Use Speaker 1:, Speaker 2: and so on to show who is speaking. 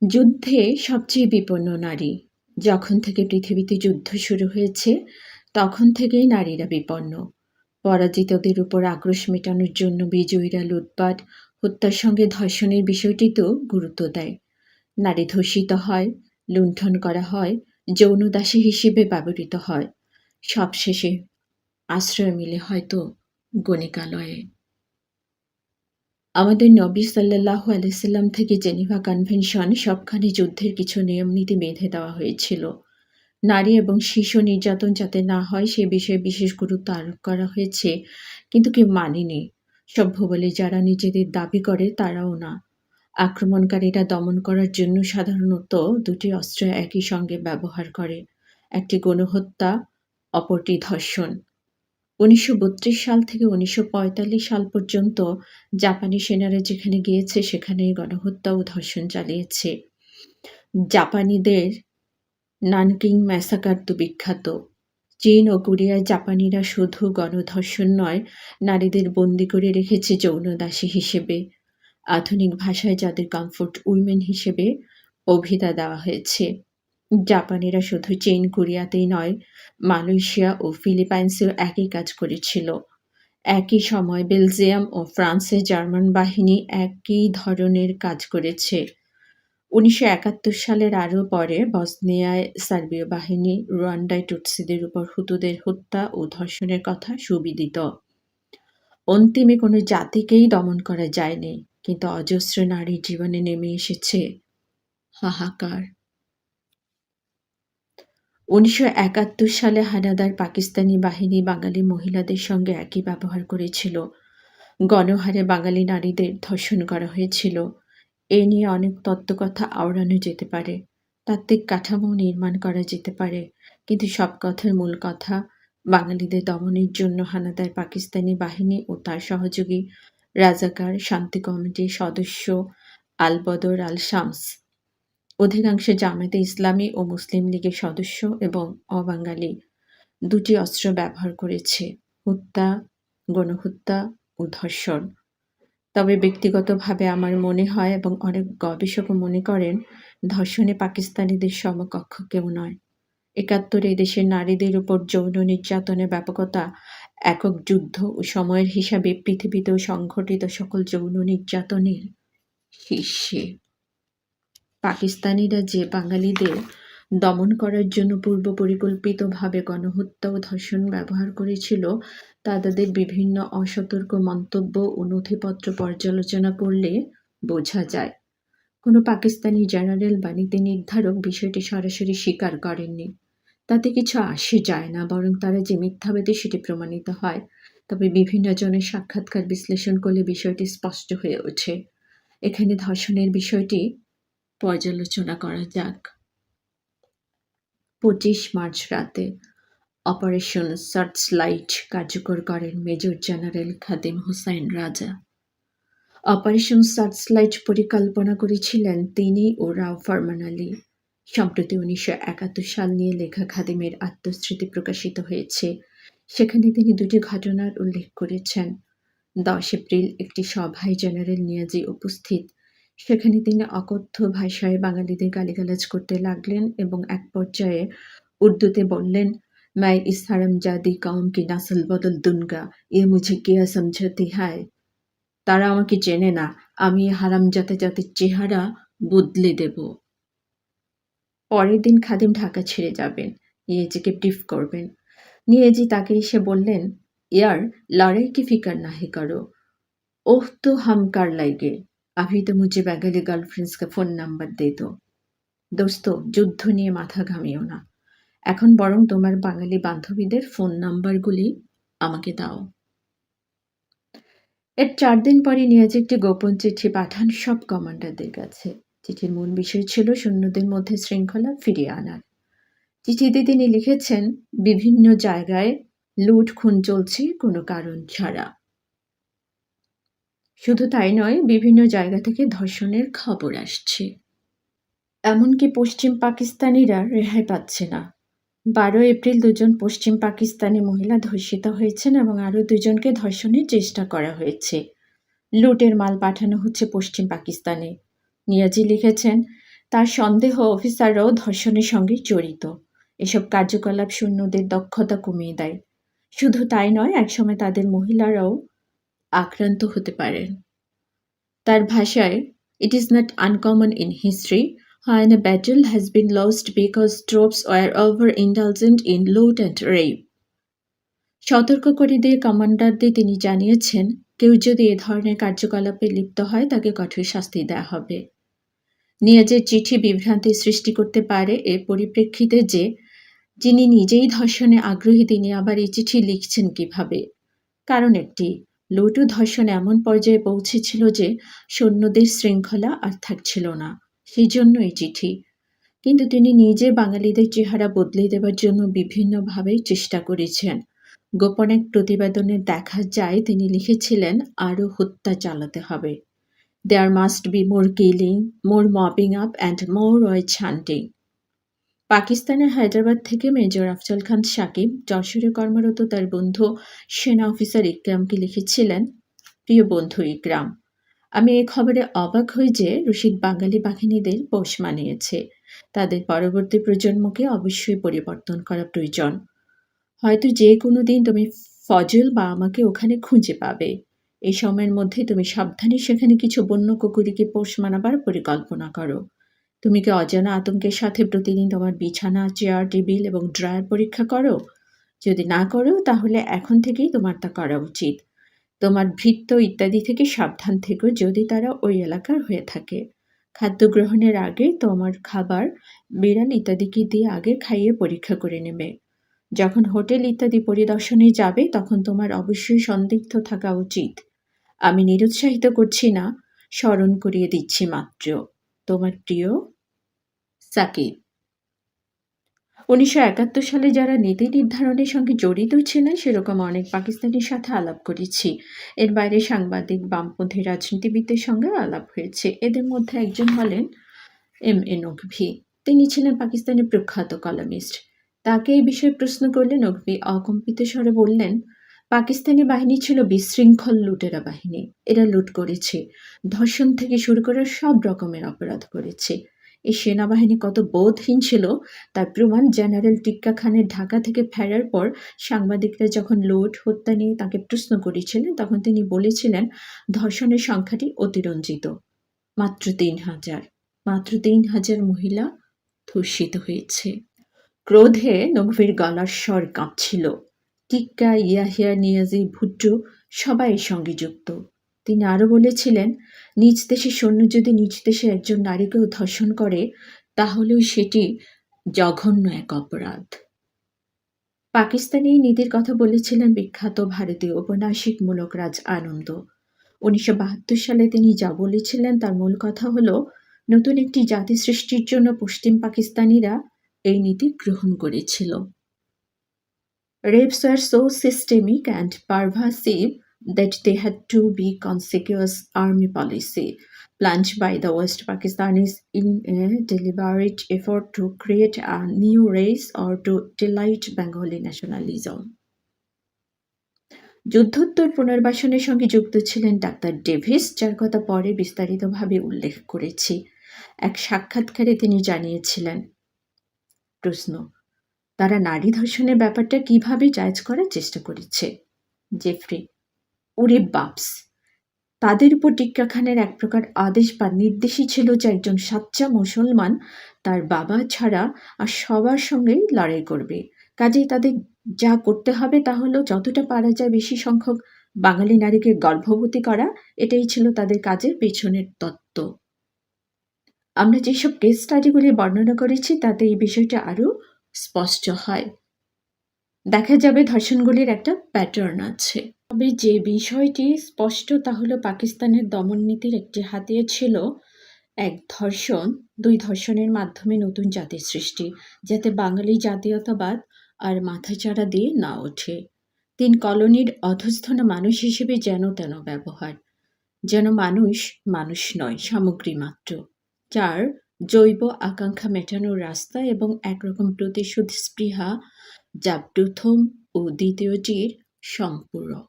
Speaker 1: যুদ্ধে সবচেয়ে বিপন্ন নারী। যখন থেকে পৃথিবীতে যুদ্ধ শুরু হয়েছে, তখন থেকেই নারীরা বিপন্ন। পরাজিতদের উপর আক্রোশ মেটানোর জন্য বিজয়ীরা লুটপাট, হত্যার সঙ্গে ধর্ষণের বিষয়টিতেও গুরুত্ব দেয়। নারী ধর্ষিত হয়, লুণ্ঠন করা হয়, যৌন দাসী হিসেবে ব্যবহৃত হয়। সবশেষে আশ্রয় মিলে হয়তো গণিকালয়ে। আমাদের নবী সাল্লাল্লাহু আলাইহি সাল্লাম থেকে জেনেভা কনভেনশন সবখানে যুদ্ধের কিছু নিয়ম-নীতি বেঁধে দেওয়া হয়েছিল। নারী এবং শিশু নির্যাতন যাতে না হয় সে বিষয়ে বিশেষ গুরুত্ব আরোপ করা হয়েছে, কিন্তু কেউ মানেনি। সভ্য বলে যারা নিজেদের দাবি করে তারাও না। আক্রমণকারীরা দমন করার জন্য সাধারণত দুটি অস্ত্র একই সঙ্গে ব্যবহার করে। একটি গণহত্যা, অপরটি ধর্ষণ। ১৯৩২ সাল থেকে ১৯৪৫ সাল পর্যন্ত জাপানি সেনারা যেখানে গিয়েছে সেখানেই গণহত্যা ও ধর্ষণ চালিয়েছে। জাপানিদের নানকিং ম্যাসাকার তো বিখ্যাত। চীন ও কোরিয়ায় জাপানিরা শুধু গণধর্ষণ নয়, নারীদের বন্দী করে রেখেছে যৌন দাসী হিসেবে। আধুনিক ভাষায় যাদের কমফোর্ট উইমেন হিসেবে অভিধা দেওয়া হয়েছে। জাপানিরা শুধু চীন কোরিয়াতেই নয়, মালয়েশিয়া ও ফিলিপাইন্সেও একই কাজ করেছিল। একই সময় বেলজিয়াম ও ফ্রান্সে জার্মান বাহিনী একই ধরনের কাজ করেছে। ১৯৭১ সালের আরও পরে বসনিয়ায় সার্বীয় বাহিনী, রুয়ান্ডায় টুটসিদের উপর হুতুদের হত্যা ও ধর্ষণের কথা সুবিদিত। অন্তিমে কোনো জাতিকেই দমন করা যায়নি, কিন্তু অজস্র নারীর জীবনে নেমে এসেছে হাহাকার। ১৯৭১ সালে হানাদার পাকিস্তানি বাহিনী বাঙালি মহিলাদের সঙ্গে একই ব্যবহার করেছিল। গণহারে বাঙালি নারীদের ধর্ষণ করা হয়েছিল। এ নিয়ে অনেক তত্ত্বকথা আওড়ানো যেতে পারে, তাত্ত্বিক কাঠামো নির্মাণ করা যেতে পারে, কিন্তু সব কথার মূল কথা, বাঙালিদের দমনের জন্য হানাদার পাকিস্তানি বাহিনী ও তার সহযোগী রাজাকার শান্তি কমিটির সদস্য আল বদর আল শামস, অধিকাংশ জামায়াতে ইসলামী ও মুসলিম লীগের সদস্য এবং অবাঙালি দুটি অস্ত্র ব্যবহার করেছে: হত্যা, গণহত্যা ও ধর্ষণ। তবে ব্যক্তিগতভাবে আমার মনে হয় এবং অনেক গবেষকও মনে করেন, ধর্ষণে পাকিস্তানিদের সমকক্ষ কেউ নয়। ৭১ দেশের নারীদের উপর যৌন নির্যাতনের ব্যাপকতা একক যুদ্ধ ও সময়ের হিসাবে পৃথিবীতেও সংঘটিত সকল যৌন নির্যাতনের শীর্ষে। পাকিস্তানিরা যে বাঙালিদের দমন করার জন্য পূর্ব পরিকল্পিতভাবে গণহত্যা ও ধর্ষণ ব্যবহার করেছিল, তা তাদের বিভিন্ন অসতর্ক মন্তব্য ও নথিপত্র পর্যালোচনা করলে বোঝা যায়। কোনো পাকিস্তানি জেনারেল বা নীতি নির্ধারক বিষয়টি সরাসরি স্বীকার করেননি। তাতে কিছু আসে যায় না, বরং তারা যে মিথ্যাবাদী সেটি প্রমাণিত হয়। তবে বিভিন্ন জনের সাক্ষাৎকার বিশ্লেষণ করলে বিষয়টি স্পষ্ট হয়ে ওঠে। এখানে ধর্ষণের বিষয়টি পর্যালোচনা করা যাক। ২৫ মার্চ রাতে অপারেশন সার্চলাইট কার্যকর করেন মেজর জেনারেল খাদিম হোসাইন রাজা। অপারেশন সার্চলাইট পরিকল্পনা করেছিলেন তিনি ও রাও ফরমান আলী। সম্প্রতি ১৯৭১ সাল নিয়ে লেখা খাদিমের আত্মস্মৃতি প্রকাশিত হয়েছে। সেখানে তিনি দুটি ঘটনার উল্লেখ করেছেন। ১০ এপ্রিল একটি সভায় জেনারেল নিয়াজি উপস্থিত। সেখানে তিনি অকথ্য ভাষায় বাঙালিদের গালিগালাজ করতে লাগলেন এবং এক পর্যায়ে উর্দুতে বললেন, "मैं इस हरामजादी कौम की नस्ल बदल दूंगा, ये मुझे क्या समझती है?" তারা আমাকে চেনে না, আমি এই হারামজাদা জাতির চেহারা বদলে দেব। পরের দিন খাদিম ঢাকা ছেড়ে যাবেন, নিয়াজিকে ব্রিফ করবেন। নিয়াজি তাকে এসে বললেন, "ইয়ার লড়াই কি ফিকর নাহি করো, ওহ তো হাম কার লাইগে, अभी तो मुझे बेंगाली गर्लफ्रेंड्स का फोन नंबर दे दो। দোস্ত, যুদ্ধ নিয়ে মাথা ঘামিও না, এখন বরং তোমার বাঙালি বান্ধবীদের ফোন নাম্বারগুলি আমাকে দাও।" এর ৪ দিন পরে নিয়াজি একটি গোপন চিঠি পাঠান সব কমান্ডারদের কাছে। চিঠির মূল বিষয় ছিল সৈন্যদের মধ্যে শৃঙ্খলা ফিরিয়ে আনার। চিঠিতে তিনি লিখেছেন, বিভিন্ন জায়গায় লুট খুন চলছে কোনো কারণ ছাড়া। শুধু তাই নয়, বিভিন্ন জায়গা থেকে ধর্ষণের খবর আসছে। এমনকি পশ্চিম পাকিস্তানিরা রেহাই পাচ্ছে না। ১২ এপ্রিল ২ জন পশ্চিম পাকিস্তানি মহিলা ধর্ষিত হয়েছেন এবং আরও ২ জনকে ধর্ষণের চেষ্টা করা হয়েছে। লুটের মাল পাঠানো হচ্ছে পশ্চিম পাকিস্তানে। নিয়াজি লিখেছেন, তার সন্দেহ অফিসাররাও ধর্ষণের সঙ্গে জড়িত। এসব কার্যকলাপ সৈন্যদের দক্ষতা কমিয়ে দেয়। শুধু তাই নয়, একসময় তাদের মহিলারাও আক্রান্ত হতে পারেন। তার ভাষায়, "It is not uncommon in history when a battle has been lost because troops were overindulgent in loot and rape." সতর্ক করে দিয়ে কমান্ডারদের তিনি জানিয়েছেন, কেউ যদি এ ধরনের কার্যকলাপে লিপ্ত হয় তাকে কঠোর শাস্তি দেওয়া হবে। নিয়াজের চিঠি বিভ্রান্তি সৃষ্টি করতে পারে এর পরিপ্রেক্ষিতে যে যিনি নিজেই ধর্ষণে আগ্রহী তিনি আবার এই চিঠি লিখছেন কিভাবে? কারণ একটি, লুট ও ধর্ষণ এমন পর্যায়ে পৌঁছেছিল যে সৈন্যদের শৃঙ্খলা আর থাকছিল না। সেই জন্য এই চিঠি। কিন্তু তিনি নিজে বাঙালিদের চেহারা বদলে দেবার জন্য বিভিন্নভাবে চেষ্টা করেছেন। গোপন এক প্রতিবেদনে দেখা যায় তিনি লিখেছিলেন আরও হত্যা চালাতে হবে। There must be more killing, more mopping up and more witch hunting. পাকিস্তানের হায়দ্রাবাদ থেকে মেজর আফজল খান সাকিব যশোরে কর্মরত তার বন্ধু সেনা অফিসার ইকরামকে লিখেছিলেন, প্রিয় বন্ধু ইকরাম, আমি এই খবরে অবাক হই যে রশিদ বাঙালি বাহিনীদের পোষ মানিয়েছে। তাদের পরবর্তী প্রজন্মকে অবশ্যই পরিবর্তন করা প্রয়োজন। হয়তো যে কোনো দিন তুমি ফজল বা আমাকে ওখানে খুঁজে পাবে। এই সময়ের মধ্যে তুমি সাবধানে সেখানে কিছু বন্য কুকুরকে পোষ মানাবার পরিকল্পনা করো। তুমি কি অজানা আতঙ্কের সাথে প্রতিদিন তোমার বিছানা, চেয়ার, টেবিল এবং ড্রয়ার পরীক্ষা করো? যদি না করো তাহলে এখন থেকেই তোমার তা করা উচিত। তোমার ভৃত্য ইত্যাদি থেকে সাবধান থেকো যদি তারা ওই এলাকার হয়ে থাকে। খাদ্য গ্রহণের আগে তোমার খাবার বিড়াল ইত্যাদিকে দিয়ে আগে খাইয়ে পরীক্ষা করে নেবে। যখন হোটেল ইত্যাদি পরিদর্শনে যাবে তখন তোমার অবশ্যই সন্দিগ্ধ থাকা উচিত। আমি নিরুৎসাহিত করছি না, স্মরণ করিয়ে দিচ্ছি মাত্র। তোমার প্রিয় সাকিব। 1971 সালে যারা নীতি নির্ধারণের সঙ্গে জড়িত ছিলেন সেরকম অনেক পাকিস্তানির সাথে আলাপ করেছি। এর বাইরে সাংবাদিক, বামপন্থী রাজনীতিবিদদের সঙ্গে আলাপ হয়েছে। এদের মধ্যে একজন হলেন এম.এ. নকভী। তিনি ছিলেন পাকিস্তানের প্রখ্যাত কলামিস্ট। তাকে এই বিষয়ে প্রশ্ন করলে নকভী অকম্পিত স্বরে বললেন, পাকিস্তানি বাহিনী ছিল বিশৃঙ্খল লুটেরা বাহিনী। এরা লুট করেছে, ধর্ষণ থেকে শুরু করে সব রকমের অপরাধ করেছে। এই সেনাবাহিনী কত বোধহীন ছিল তার প্রমাণ জেনারেল টিক্কা খানের ঢাকা থেকে ফেরার পর সাংবাদিকরা যখন লুট, হত্যা নিয়ে তাকে প্রশ্ন করেছিলেন তখন তিনি বলেছিলেন ধর্ষণের সংখ্যাটি অতিরঞ্জিত। মাত্র ৩,০০০। মাত্র ৩,০০০ মহিলা ধর্ষিত হয়েছে। ক্রোধে নকভীর গলার স্বর কাঁপছিল। টিক্কা, ইয়াহিয়া, নিয়াজি, ভুট্টো সবাই এর সঙ্গে যুক্ত। তিনি আরও বলেছিলেন, নিজ দেশের সৈন্য যদি নিজ দেশে একজন নারীকেও ধর্ষণ করে তাহলেও সেটি জঘন্য এক অপরাধ। পাকিস্তানি নীতির কথা বলেছিলেন বিখ্যাত ভারতীয় ঔপন্যাসিক মূলক রাজ আনন্দ। 1972 সালে তিনি যা বলেছিলেন তার মূল কথা হলো, নতুন একটি জাতি সৃষ্টির জন্য পশ্চিম পাকিস্তানিরা এই নীতি গ্রহণ করেছিল। Rapes were so systemic and pervasive that they had to be conspicuous army policy, planned by the West Pakistanis in a deliberate effort to create a new race or to delight Bengali nationalism. যুদ্ধোত্তর পুনর্বাসনের সঙ্গে যুক্ত ছিলেন doctor Davies, যার কথা পরে বিস্তারিতভাবে উল্লেখ করেছি। এক সাক্ষাৎকারে তিনি জানিয়েছিলেন, প্রশ্ন, তারা নারী ধর্ষণের ব্যাপারটা কিভাবে জায়েজ করার চেষ্টা করেছে? জেফ্রি, ওরে বাপস, তাদের উপর টিক্কা খানের এক প্রকার আদেশ বা নির্দেশই ছিল যে একজন সাচ্চা মুসলমান তার বাবা ছাড়া আর সবার সঙ্গেই লড়াই করবে। কাজেই তাদের যা করতে হবে তা হলো যতটা পারা যায় বেশি সংখ্যক বাঙালি নারীকে গর্ভবতী করা। এটাই ছিল তাদের কাজের পেছনের তত্ত্ব। আমরা যেসব কেস স্টাডিগুলি বর্ণনা করেছি তাতে এই বিষয়টা আরও স্পষ্ট হয়। দেখা যাবে ধর্ষণগুলির একটা প্যাটার্ন আছে। তবে যে বিষয়টি স্পষ্ট তা হলো পাকিস্তানের দমন নীতির একটি হাতিয়ার ছিল এক ধর্ষণ, দুই ধর্ষণের মাধ্যমে নতুন জাতির সৃষ্টি, যাতে বাঙালি জাতীয়তাবাদ আর মাথাচাড়া দিয়ে না ওঠে। 3 কলোনির অধস্থন মানুষ হিসেবে যেন তেন ব্যবহার, যেন মানুষ মানুষ নয়, সামগ্রী মাত্র। 4 জৈব আকাঙ্ক্ষা মেটানোর রাস্তা এবং একরকম প্রতিশোধ স্পৃহা, যা প্রথম ও দ্বিতীয়টির সম্পূরক।